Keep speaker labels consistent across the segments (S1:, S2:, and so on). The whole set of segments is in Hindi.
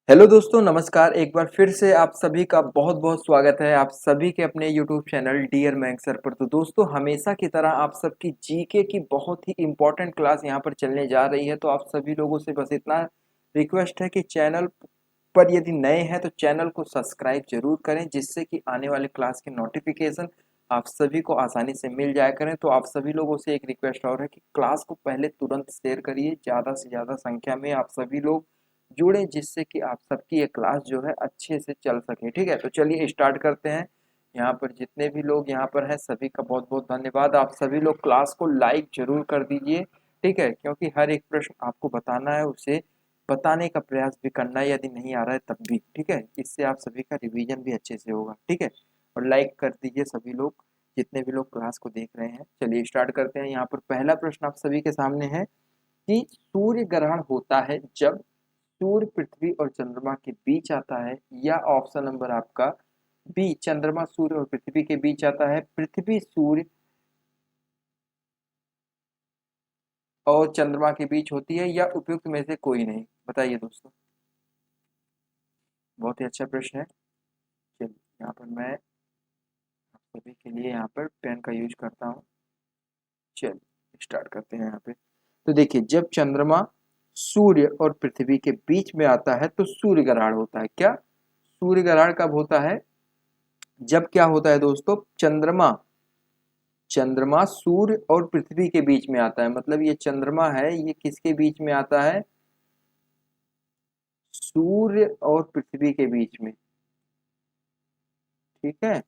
S1: हेलो दोस्तों, नमस्कार। एक बार फिर से आप सभी का बहुत बहुत स्वागत है आप सभी के अपने यूट्यूब चैनल डियर मैंग सर पर। तो दोस्तों, हमेशा की तरह आप सबकी जीके की बहुत ही इम्पोर्टेंट क्लास यहाँ पर चलने जा रही है। तो आप सभी लोगों से बस इतना रिक्वेस्ट है कि चैनल पर यदि नए हैं तो चैनल को सब्सक्राइब जरूर करें, जिससे कि आने वाले क्लास के नोटिफिकेशन आप सभी को आसानी से मिल जाया करें। तो आप सभी लोगों से एक रिक्वेस्ट और है कि क्लास को पहले तुरंत शेयर करिए, ज़्यादा से ज़्यादा संख्या में आप सभी लोग जुड़े, जिससे कि आप सबकी ये क्लास जो है अच्छे से चल सके। ठीक है, तो चलिए स्टार्ट करते हैं। यहाँ पर जितने भी लोग यहाँ पर हैं सभी का बहुत बहुत धन्यवाद। आप सभी लोग क्लास को लाइक जरूर कर दीजिए। ठीक है, क्योंकि हर एक प्रश्न आपको बताना है, उसे बताने का प्रयास भी करना है, यदि नहीं आ रहा है तब भी। ठीक है, इससे आप सभी का रिवीजन भी अच्छे से होगा। ठीक है, और लाइक कर दीजिए सभी लोग, जितने भी लोग क्लास को देख रहे हैं। चलिए स्टार्ट करते हैं। यहाँ पर पहला प्रश्न आप सभी के सामने है कि सूर्य ग्रहण होता है जब सूर्य पृथ्वी और चंद्रमा के बीच आता है, या ऑप्शन नंबर आपका बी, चंद्रमा सूर्य और पृथ्वी के बीच आता है, पृथ्वी सूर्य और चंद्रमा के बीच होती है, या उपयुक्त में से कोई नहीं। बताइए दोस्तों। बहुत ही अच्छा प्रश्न है। चलिए यहाँ पर मैं आप सभी के लिए यहाँ पर पेन का यूज करता हूँ। चलिए स्टार्ट करते हैं यहाँ पे। तो देखिए, जब चंद्रमा सूर्य और पृथ्वी के बीच में आता है तो सूर्य ग्रहण होता है। क्या सूर्य ग्रहण कब होता है? जब क्या होता है दोस्तों, चंद्रमा चंद्रमा सूर्य और पृथ्वी के बीच में आता है। मतलब ये चंद्रमा है, ये किसके बीच में आता है? सूर्य और पृथ्वी के बीच में। ठीक है,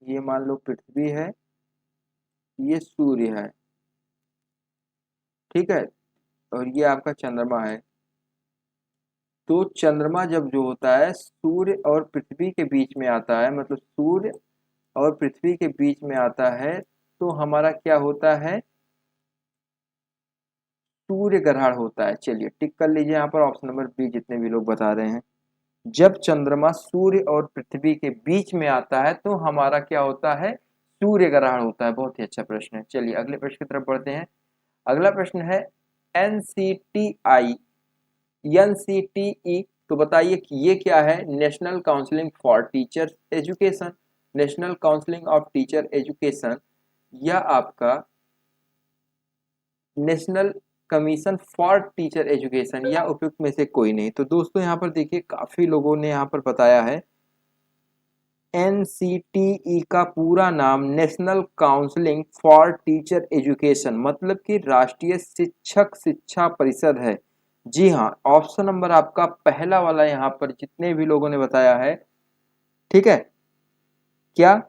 S1: ये मान लो पृथ्वी है, ये सूर्य है। ठीक है, और ये आपका चंद्रमा है। तो चंद्रमा जब जो होता है सूर्य और पृथ्वी के बीच में आता है, मतलब सूर्य और पृथ्वी के बीच में आता है, तो हमारा क्या होता है? सूर्य ग्रहण होता है। चलिए टिक कर लीजिए यहाँ पर ऑप्शन नंबर बी, जितने भी लोग बता रहे हैं। जब चंद्रमा सूर्य और पृथ्वी के बीच में आता है तो हमारा क्या होता है? सूर्य ग्रहण होता है। बहुत ही अच्छा प्रश्न है। चलिए अगले प्रश्न की तरफ बढ़ते हैं। अगला प्रश्न है एनसीटीआई, एनसीटीई। तो बताइए कि ये क्या है? National counselling for teacher education, national counselling of teacher education, या आपका national commission for teacher education, या उपयुक्त में से कोई नहीं। तो दोस्तों यहाँ पर देखिए, काफी लोगों ने यहाँ पर बताया है एनसीटीई का पूरा नाम national counselling for teacher education, मतलब कि राष्ट्रीय शिक्षक शिक्षा परिषद है। जी हाँ, ऑप्शन नंबर आपका पहला वाला यहाँ पर जितने भी लोगों ने बताया है। ठीक है, क्या?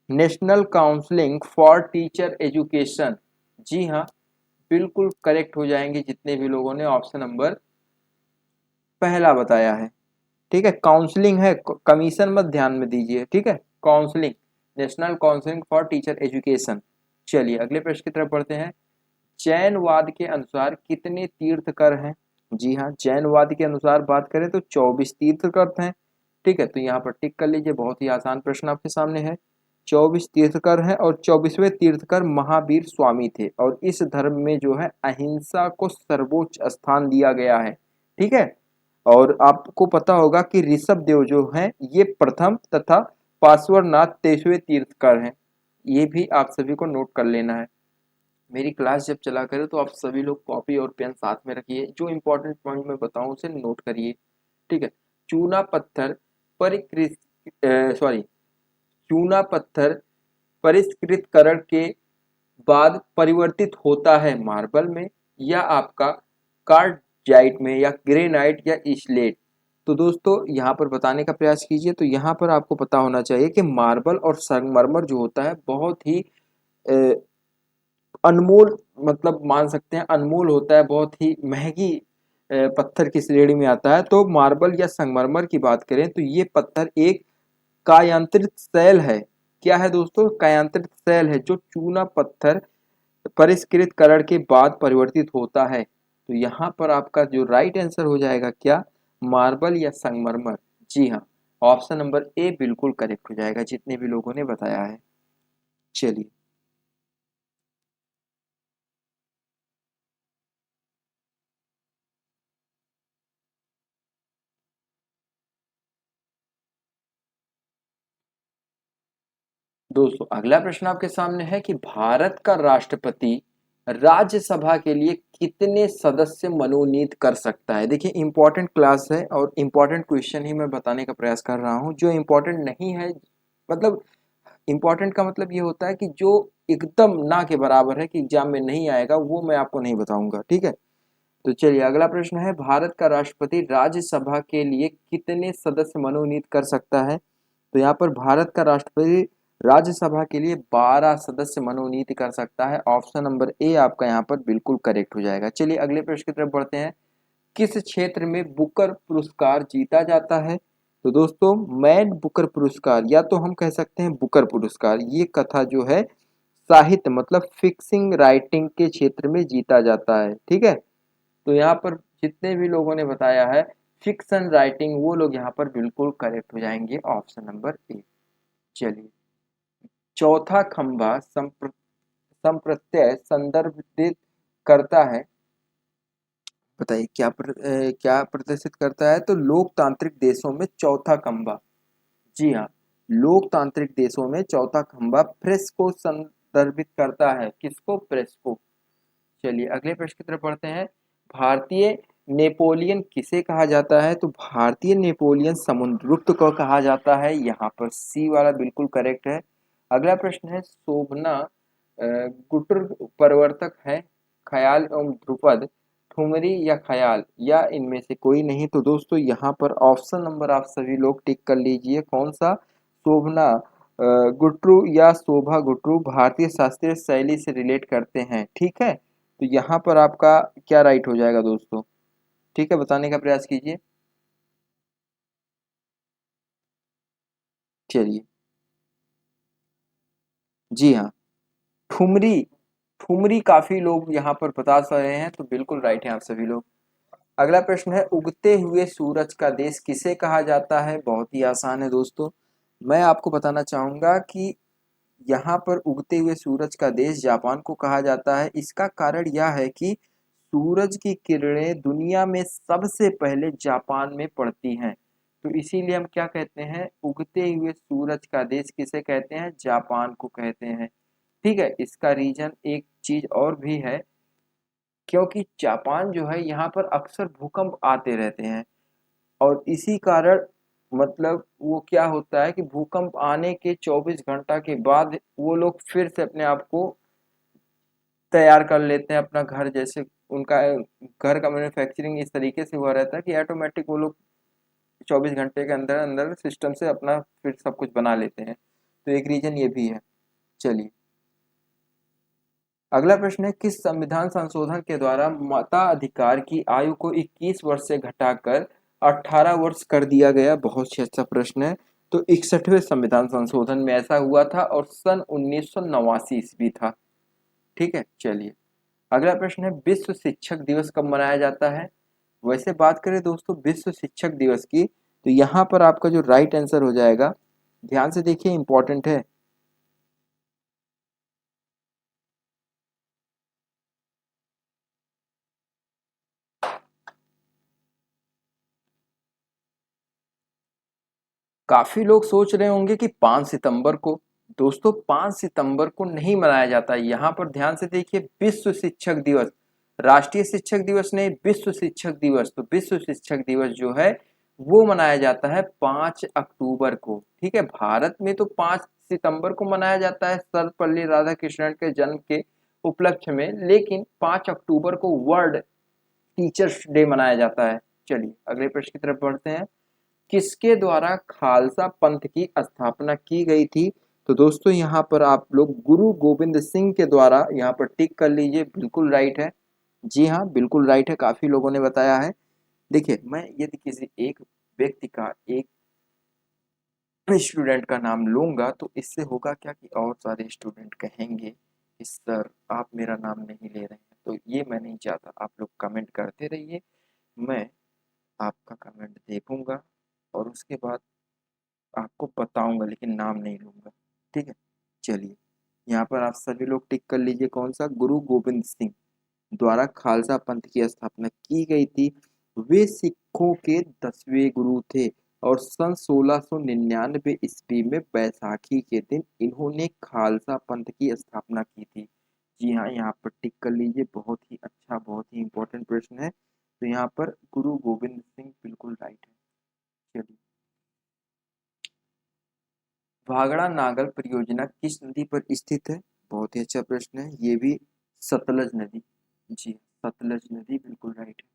S1: National counselling for teacher education. जी हाँ, बिल्कुल करेक्ट हो जाएंगे जितने भी लोगों ने ऑप्शन नंबर पहला बताया है। ठीक है, काउंसलिंग है, कमीशन मत ध्यान में दीजिए। ठीक है, counselling, national counselling for teacher education. चलिए अगले प्रश्न की तरफ बढ़ते हैं। जैनवाद के अनुसार कितने तीर्थकर हैं? जी हाँ, जैनवाद के अनुसार बात करें तो 24 तीर्थकर हैं। ठीक है, तो यहाँ पर टिक कर लीजिए। बहुत ही आसान प्रश्न आपके सामने है। 24 तीर्थकर हैं और 24वें तीर्थकर महावीर स्वामी थे, और इस धर्म में जो है अहिंसा को सर्वोच्च स्थान दिया गया है। ठीक है, और आपको पता होगा कि ऋषभ देव जो हैं ये प्रथम तथा पार्श्वनाथ 23वें तीर्थकर हैं। ये भी आप सभी को नोट कर लेना है। मेरी क्लास जब चला करे तो आप सभी लोग कॉपी और पेन साथ में रखिए, जो इंपॉर्टेंट पॉइंट मैं बताऊं उसे नोट करिए। ठीक है, चूना पत्थर परिकृत सॉरी चूना पत्थर परिष्कृतकरण के बाद परिवर्तित होता है मार्बल में, या आपका कार्डजाइट में, या ग्रेनाइट, या स्लेट। तो दोस्तों यहाँ पर बताने का प्रयास कीजिए। तो यहाँ पर आपको पता होना चाहिए कि मार्बल और संगमरमर जो होता है बहुत ही अ, अनमोल, मतलब मान सकते हैं अनमोल होता है, बहुत ही महंगी पत्थर की श्रेणी में आता है। तो मार्बल या संगमरमर की बात करें तो ये पत्थर एक कायांतरित शैल है। क्या है दोस्तों? कायांतरित शैल है, जो चूना पत्थर परिष्कृतकरण के बाद परिवर्तित होता है। तो यहाँ पर आपका जो राइट आंसर हो जाएगा क्या? मार्बल या संगमरमर। जी हाँ, ऑप्शन नंबर ए बिल्कुल करेक्ट हो जाएगा, जितने भी लोगों ने बताया है। चलिए दोस्तों अगला प्रश्न आपके सामने है कि भारत का राष्ट्रपति राज्यसभा के लिए कितने सदस्य मनोनीत कर सकता है। देखिए इंपॉर्टेंट क्लास है और इंपॉर्टेंट क्वेश्चन ही मैं बताने का प्रयास कर रहा हूं। जो इंपॉर्टेंट नहीं है, मतलब इंपॉर्टेंट का मतलब ये होता है कि जो एकदम ना के बराबर है कि एग्जाम में नहीं आएगा, वो मैं आपको नहीं बताऊंगा। ठीक है, तो चलिए अगला प्रश्न है, भारत का राष्ट्रपति राज्यसभा के लिए कितने सदस्य मनोनीत कर सकता है। तो यहाँ पर भारत का राष्ट्रपति राज्यसभा के लिए 12 सदस्य मनोनीत कर सकता है। ऑप्शन नंबर ए आपका यहाँ पर बिल्कुल करेक्ट हो जाएगा। चलिए अगले प्रश्न की तरफ बढ़ते हैं। किस क्षेत्र में बुकर पुरस्कार जीता जाता है। तो दोस्तों मैन बुकर पुरस्कार, या तो हम कह सकते हैं बुकर पुरस्कार, ये कथा जो है साहित्य मतलब फिक्सिंग राइटिंग के क्षेत्र में जीता जाता है। ठीक है, तो यहाँ पर जितने भी लोगों ने बताया है फिक्शन राइटिंग, वो लोग यहाँ पर बिल्कुल करेक्ट हो जाएंगे। Option number A. चलिए चौथा खंभा संप्रत्यय संदर्भित करता है। बताइए क्या प्रदर्शित करता है। तो लोकतांत्रिक देशों में चौथा खंभा, जी हाँ, लोकतांत्रिक देशों में चौथा खंभा प्रेस को संदर्भित करता है। किसको? प्रेस को। चलिए अगले प्रश्न की तरफ बढ़ते हैं। भारतीय नेपोलियन किसे कहा जाता है। तो भारतीय नेपोलियन समुद्रगुप्त को कहा जाता है। यहाँ पर सी वाला बिल्कुल करेक्ट है। अगला प्रश्न है, शोभना गुटर प्रवर्तक है ख्याल एवं ध्रुपद, ठुमरी या ख्याल, या इनमें से कोई नहीं। तो दोस्तों यहाँ पर ऑप्शन नंबर आप सभी लोग टिक कर लीजिए। कौन सा? शोभना गुट्रू या शोभा गुट्रू भारतीय शास्त्रीय शैली से रिलेट करते हैं। ठीक है, तो यहाँ पर आपका क्या राइट हो जाएगा दोस्तों। ठीक है, बताने का प्रयास कीजिए। चलिए, जी हाँ, ठुमरी। ठुमरी काफी लोग यहाँ पर बता रहे हैं, तो बिल्कुल राइट है आप सभी लोग। अगला प्रश्न है, उगते हुए सूरज का देश किसे कहा जाता है। बहुत ही आसान है दोस्तों, मैं आपको बताना चाहूंगा कि यहाँ पर उगते हुए सूरज का देश जापान को कहा जाता है। इसका कारण यह है कि सूरज की किरणें दुनिया में सबसे पहले जापान में पड़ती हैं, तो इसीलिए हम क्या कहते हैं, उगते हुए सूरज का देश किसे कहते हैं, जापान को कहते हैं। ठीक है, इसका रीजन एक चीज और भी है, क्योंकि जापान जो है यहाँ पर अक्सर भूकंप आते रहते हैं, और इसी कारण मतलब वो क्या होता है कि भूकंप आने के 24 घंटा के बाद वो लोग फिर से अपने आप को तैयार कर लेते हैं अपना घर। जैसे उनका घर का मैन्युफैक्चरिंग इस तरीके से हुआ रहता है कि ऑटोमेटिक वो लोग 24 घंटे के अंदर अंदर सिस्टम से अपना फिर सब कुछ बना लेते हैं, तो एक रीजन ये भी है। चलिए अगला प्रश्न है, किस संविधान संशोधन के द्वारा मताधिकार की आयु को 21 वर्ष से घटाकर 18 वर्ष कर दिया गया। बहुत ही अच्छा प्रश्न है। तो 61वें संविधान संशोधन में ऐसा हुआ था और सन 1989 ईस्वी था। ठीक है, चलिए अगला प्रश्न है, विश्व शिक्षक दिवस कब मनाया जाता है। वैसे बात करें दोस्तों विश्व शिक्षक दिवस की, तो यहाँ पर आपका जो राइट आंसर हो जाएगा, ध्यान से देखिए इंपॉर्टेंट है। काफी लोग सोच रहे होंगे कि 5 सितंबर को। दोस्तों 5 सितंबर को नहीं मनाया जाता। यहाँ पर ध्यान से देखिए, विश्व शिक्षक दिवस, राष्ट्रीय शिक्षक दिवस नहीं, विश्व शिक्षक दिवस। तो विश्व शिक्षक दिवस जो है वो मनाया जाता है 5 अक्टूबर को। ठीक है, भारत में तो 5 सितंबर को मनाया जाता है सर्वपल्ली राधाकृष्णन के जन्म के उपलक्ष्य में, लेकिन 5 अक्टूबर को वर्ल्ड टीचर्स डे मनाया जाता है। चलिए अगले प्रश्न की तरफ बढ़ते हैं, किसके द्वारा खालसा पंथ की स्थापना की गई थी। तो दोस्तों यहाँ पर आप लोग गुरु गोविंद सिंह के द्वारा यहाँ पर टिक कर लीजिए, बिल्कुल राइट है। जी हाँ, बिल्कुल राइट है, काफी लोगों ने बताया है। देखिए मैं यदि किसी एक व्यक्ति का, एक स्टूडेंट का नाम लूंगा, तो इससे होगा क्या कि और सारे स्टूडेंट कहेंगे कि सर आप मेरा नाम नहीं ले रहे हैं। तो ये मैं नहीं चाहता। आप लोग कमेंट करते रहिए, मैं आपका कमेंट देखूंगा और उसके बाद आपको बताऊंगा, लेकिन नाम नहीं लूंगा। ठीक है, चलिए यहाँ पर आप सभी लोग टिक कर लीजिए। कौन सा? गुरु गोविंद सिंह द्वारा खालसा पंथ की स्थापना की गई थी। वे सिखों के 10वें गुरु थे। और सन 1699 ईस्वी में बैसाखी के दिन इन्होंने खालसा पंथ की स्थापना की थी। जी हाँ, यहाँ पर टिक कर लीजिए, बहुत ही अच्छा, बहुत ही इंपॉर्टेंट प्रश्न है। तो यहाँ पर गुरु गोविंद सिंह बिल्कुल राइट है। चलिए, भागड़ा नागल परियोजना किस नदी पर स्थित है? बहुत ही अच्छा प्रश्न है, ये भी सतलज नदी। जी, सतलज नदी बिल्कुल राइट है।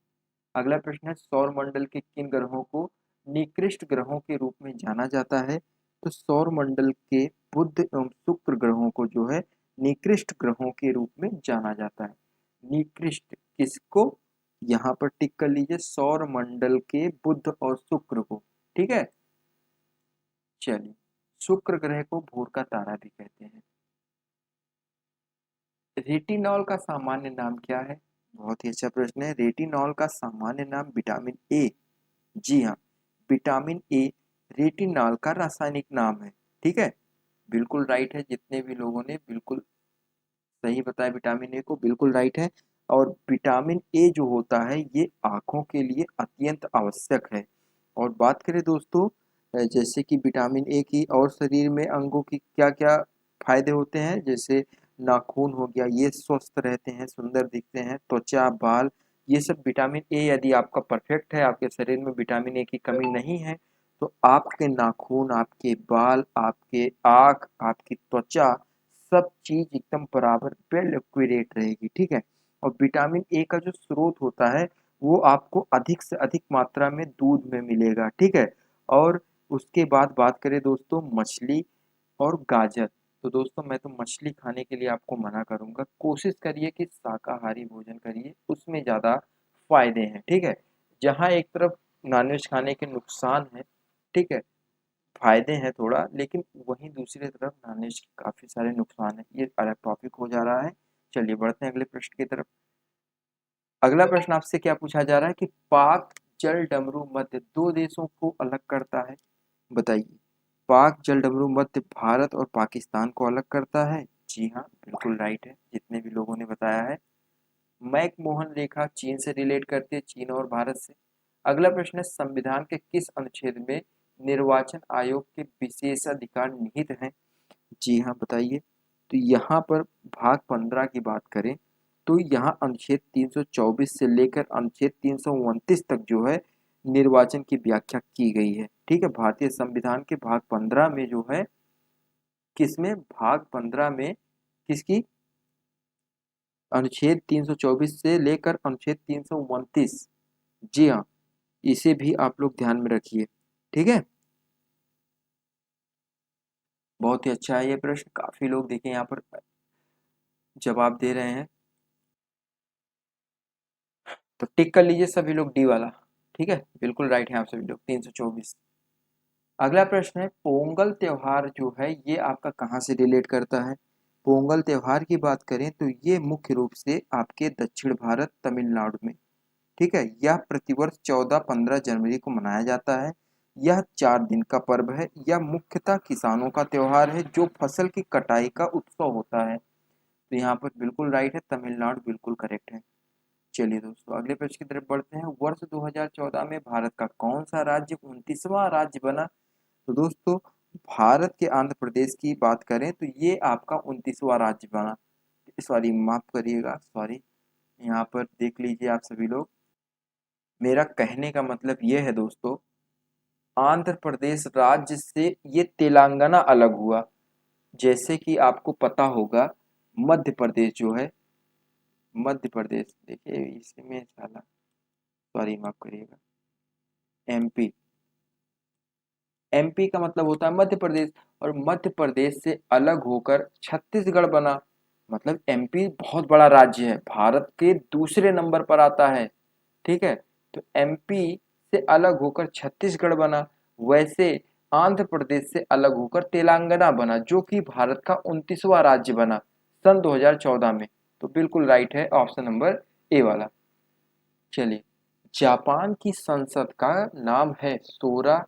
S1: अगला प्रश्न है, सौर मंडल के किन ग्रहों को निकृष्ट ग्रहों के रूप में जाना जाता है? तो सौर मंडल के बुध एवं शुक्र ग्रहों को जो है निकृष्ट ग्रहों के रूप में जाना जाता है। निकृष्ट किसको? यहाँ पर टिक कर लीजिए, सौर मंडल के बुध और शुक्र को। ठीक है, चलिए, शुक्र ग्रह को भोर का तारा भी कहते हैं। रेटिनॉल का सामान्य नाम क्या है? बहुत ही अच्छा प्रश्न है। रेटिनॉल का सामान्य नाम विटामिन ए। जी हाँ, विटामिन ए रेटिनॉल का रासायनिक नाम है। ठीक है, बिल्कुल राइट है। जितने भी लोगों ने बिल्कुल सही बताया विटामिन ए को, बिल्कुल राइट है। और विटामिन ए जो होता है ये आंखों के लिए अत्यंत आवश्यक है। और बात करें दोस्तों, जैसे कि विटामिन ए की और शरीर में अंगों की क्या क्या फायदे होते हैं, जैसे नाखून हो गया, ये स्वस्थ रहते हैं, सुंदर दिखते हैं, त्वचा, बाल, ये सब विटामिन ए यदि आपका परफेक्ट है, आपके शरीर में विटामिन ए की कमी नहीं है, तो आपके नाखून, आपके बाल, आपके आँख, आपकी त्वचा, सब चीज एकदम बराबर वेल एक्यूरेट रहेगी। ठीक है, और विटामिन ए का जो स्रोत होता है वो आपको अधिक से अधिक मात्रा में दूध में मिलेगा। ठीक है, और उसके बाद बात करें दोस्तों मछली और गाजर, तो दोस्तों मैं तो मछली खाने के लिए आपको मना करूंगा। कोशिश करिए कि शाकाहारी भोजन करिए, उसमें ज़्यादा फायदे हैं। ठीक है, जहाँ एक तरफ नॉनवेज खाने के नुकसान है, ठीक है, फायदे हैं थोड़ा, लेकिन वहीं दूसरी तरफ नॉनवेज के काफ़ी सारे नुकसान हैं। ये अलग टॉपिक हो जा रहा है। चलिए बढ़ते हैं अगले प्रश्न की तरफ। अगला प्रश्न आपसे क्या पूछा जा रहा है कि पाक जल डमरू मध्य दो देशों को अलग करता है? बताइए। पाक जल डमरू मध्य भारत और पाकिस्तान को अलग करता है? जी हाँ, बिल्कुल राइट है, जितने भी लोगों ने बताया है। मैकमोहन रेखा चीन से रिलेट करती है, चीन और भारत से। अगला प्रश्न है, संविधान के किस अनुच्छेद में निर्वाचन आयोग के विशेषाधिकार निहित हैं? जी हाँ, बताइए। तो यहाँ पर भाग 15 की बात करें तो यहाँ अनुच्छेद 324 से लेकर अनुच्छेद 329 तक जो है निर्वाचन की व्याख्या की गई है। ठीक है, भारतीय संविधान के भाग 15 में जो है, किसमें, भाग 15 में किसकी, अनुच्छेद 324 से लेकर अनुच्छेद 329। जी हाँ, इसे भी आप लोग ध्यान में रखिए। ठीक है, बहुत ही अच्छा है ये प्रश्न, काफी लोग देखें यहाँ पर जवाब दे रहे हैं, तो टिक कर लीजिए सभी लोग डी वाला। ठीक है, बिल्कुल राइट है आप सभी लोग, 324। अगला प्रश्न है, पोंगल त्योहार जो है ये आपका कहाँ से रिलेट करता है? पोंगल त्योहार की बात करें तो ये मुख्य रूप से आपके दक्षिण भारत, तमिलनाडु में। ठीक है, यह प्रतिवर्ष 14-15 जनवरी को मनाया जाता है। यह 4 दिन का पर्व है। यह मुख्यतः किसानों का त्योहार है जो फसल की कटाई का उत्सव होता है। तो यहाँ पर बिल्कुल राइट है, तमिलनाडु बिल्कुल करेक्ट है। चलिए दोस्तों अगले प्रश्न की तरफ बढ़ते हैं। वर्ष 2014 में भारत का कौन सा राज्य 29वां राज्य बना? तो दोस्तों भारत के आंध्र प्रदेश की बात करें तो ये आपका 29वां राज्य बना। सॉरी, माफ करिएगा, सॉरी, यहाँ पर देख लीजिए आप सभी लोग, मेरा कहने का मतलब ये है दोस्तों, आंध्र प्रदेश राज्य से ये तेलंगाना अलग हुआ। जैसे कि आपको पता होगा मध्य प्रदेश जो है, मध्य प्रदेश देखिए इसमें साला, सॉरी माफ करिएगा, एमपी, एमपी का मतलब होता है मध्य प्रदेश, और मध्य प्रदेश से अलग होकर छत्तीसगढ़ बना। मतलब एमपी बहुत बड़ा राज्य है, भारत के दूसरे नंबर पर आता है। ठीक है, तो एमपी से अलग होकर छत्तीसगढ़ बना। वैसे आंध्र प्रदेश से अलग होकर तेलंगाना बना, जो कि भारत का 29वां राज्य बना सन 2014 में। तो बिल्कुल राइट है ऑप्शन नंबर ए वाला। चलिए, जापान की संसद का नाम है सोरा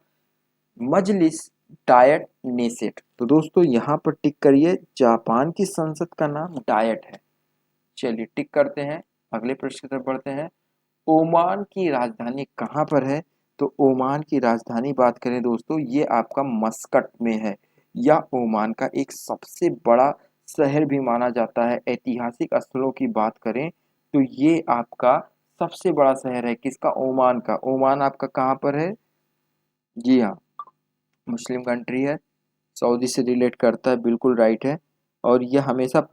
S1: मजलिस डायट नेसेट। तो दोस्तों यहाँ पर टिक करिए, जापान की संसद का नाम डायट है। चलिए टिक करते हैं, अगले प्रश्न की तरफ बढ़ते हैं। ओमान की राजधानी कहाँ पर है? तो ओमान की राजधानी बात करें दोस्तों, ये आपका मस्कट में है। या ओमान का एक सबसे बड़ा शहर भी माना जाता है। ऐतिहासिक स्थलों की बात करें तो ये आपका सबसे बड़ा शहर है किसका, ओमान का। ओमान आपका कहाँ पर है, जी हाँ, मुस्लिम कंट्री है, सऊदी से रिलेट करता है, बिल्कुल राइट है। और यह हमेशा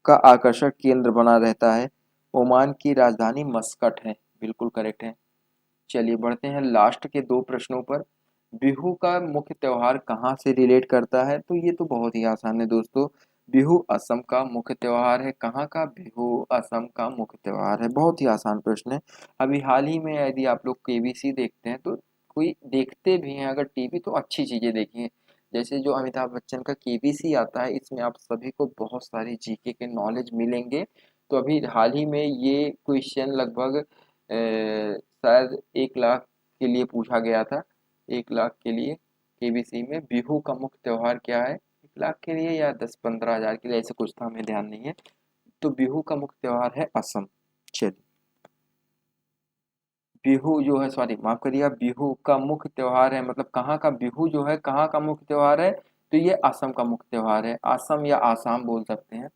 S1: का आकर्षक केंद्र बना रहता है। ओमान की राजधानी मस्कट है, बिल्कुल करेक्ट है। चलिए बढ़ते हैं लास्ट के दो प्रश्नों पर। बिहू का मुख्य त्योहार कहाँ से रिलेट करता है, तो ये तो बहुत ही आसान है दोस्तों। बिहू असम का मुख्य त्योहार है। कहाँ का, बिहू असम का मुख्य त्योहार है। बहुत ही आसान प्रश्न है। अभी हाल ही में यदि आप लोग केबीसी देखते हैं तो कोई देखते भी हैं अगर टीवी तो अच्छी चीजें देखिए। जैसे जो अमिताभ बच्चन का केबीसी आता है, इसमें आप सभी को बहुत सारी जीके के नॉलेज मिलेंगे। तो अभी हाल ही में ये क्वेश्चन लगभग शायद 1 लाख के लिए पूछा गया था। 1 लाख के लिए केबीसी में बिहू का मुख्य त्योहार क्या है, 1 लाख के लिए या 10-15 हज़ार के लिए, ऐसे कुछ था, हमें ध्यान नहीं है। तो बिहू का मुख्य त्योहार है असम। चलिए, बिहू जो है, सॉरी माफ करिएगा, बिहू का मुख्य त्योहार है, मतलब कहाँ का बिहू जो है कहाँ का मुख्य त्योहार है, तो ये असम का मुख्य त्योहार है। असम या आसाम बोल सकते हैं।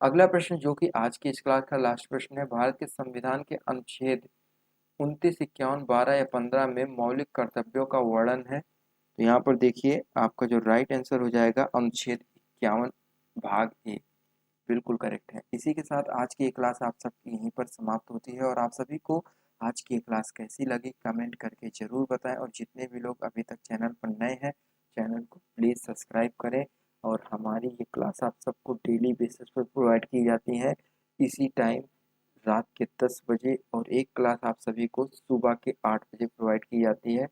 S1: अगला प्रश्न जो कि आज की इस क्लास का लास्ट प्रश्न है, भारत के संविधान के अनुच्छेद 29, 51, 12 या 15 में मौलिक कर्तव्यों का वर्णन है। तो यहाँ पर देखिए आपका जो राइट आंसर हो जाएगा अनुच्छेद 51 भाग ए, बिल्कुल करेक्ट है। इसी के साथ आज की ये क्लास आप सबकी यहीं पर समाप्त होती है। और आप सभी को आज की ये क्लास कैसी लगी कमेंट करके ज़रूर बताएं। और जितने भी लोग अभी तक चैनल पर नए हैं, चैनल को प्लीज़ सब्सक्राइब करें। और हमारी ये क्लास आप सबको डेली बेसिस पर प्रोवाइड की जाती है, इसी टाइम रात के 10 बजे। और एक क्लास आप सभी को सुबह के 8 बजे प्रोवाइड की जाती है,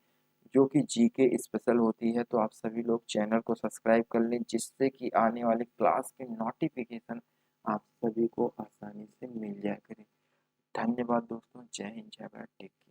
S1: जो कि जीके स्पेशल होती है। तो आप सभी लोग चैनल को सब्सक्राइब कर लें, जिससे कि आने वाले क्लास के नोटिफिकेशन आप सभी को आसानी से मिल जाया करें। धन्यवाद दोस्तों, जय हिंद, जय भारत, टेक केयर।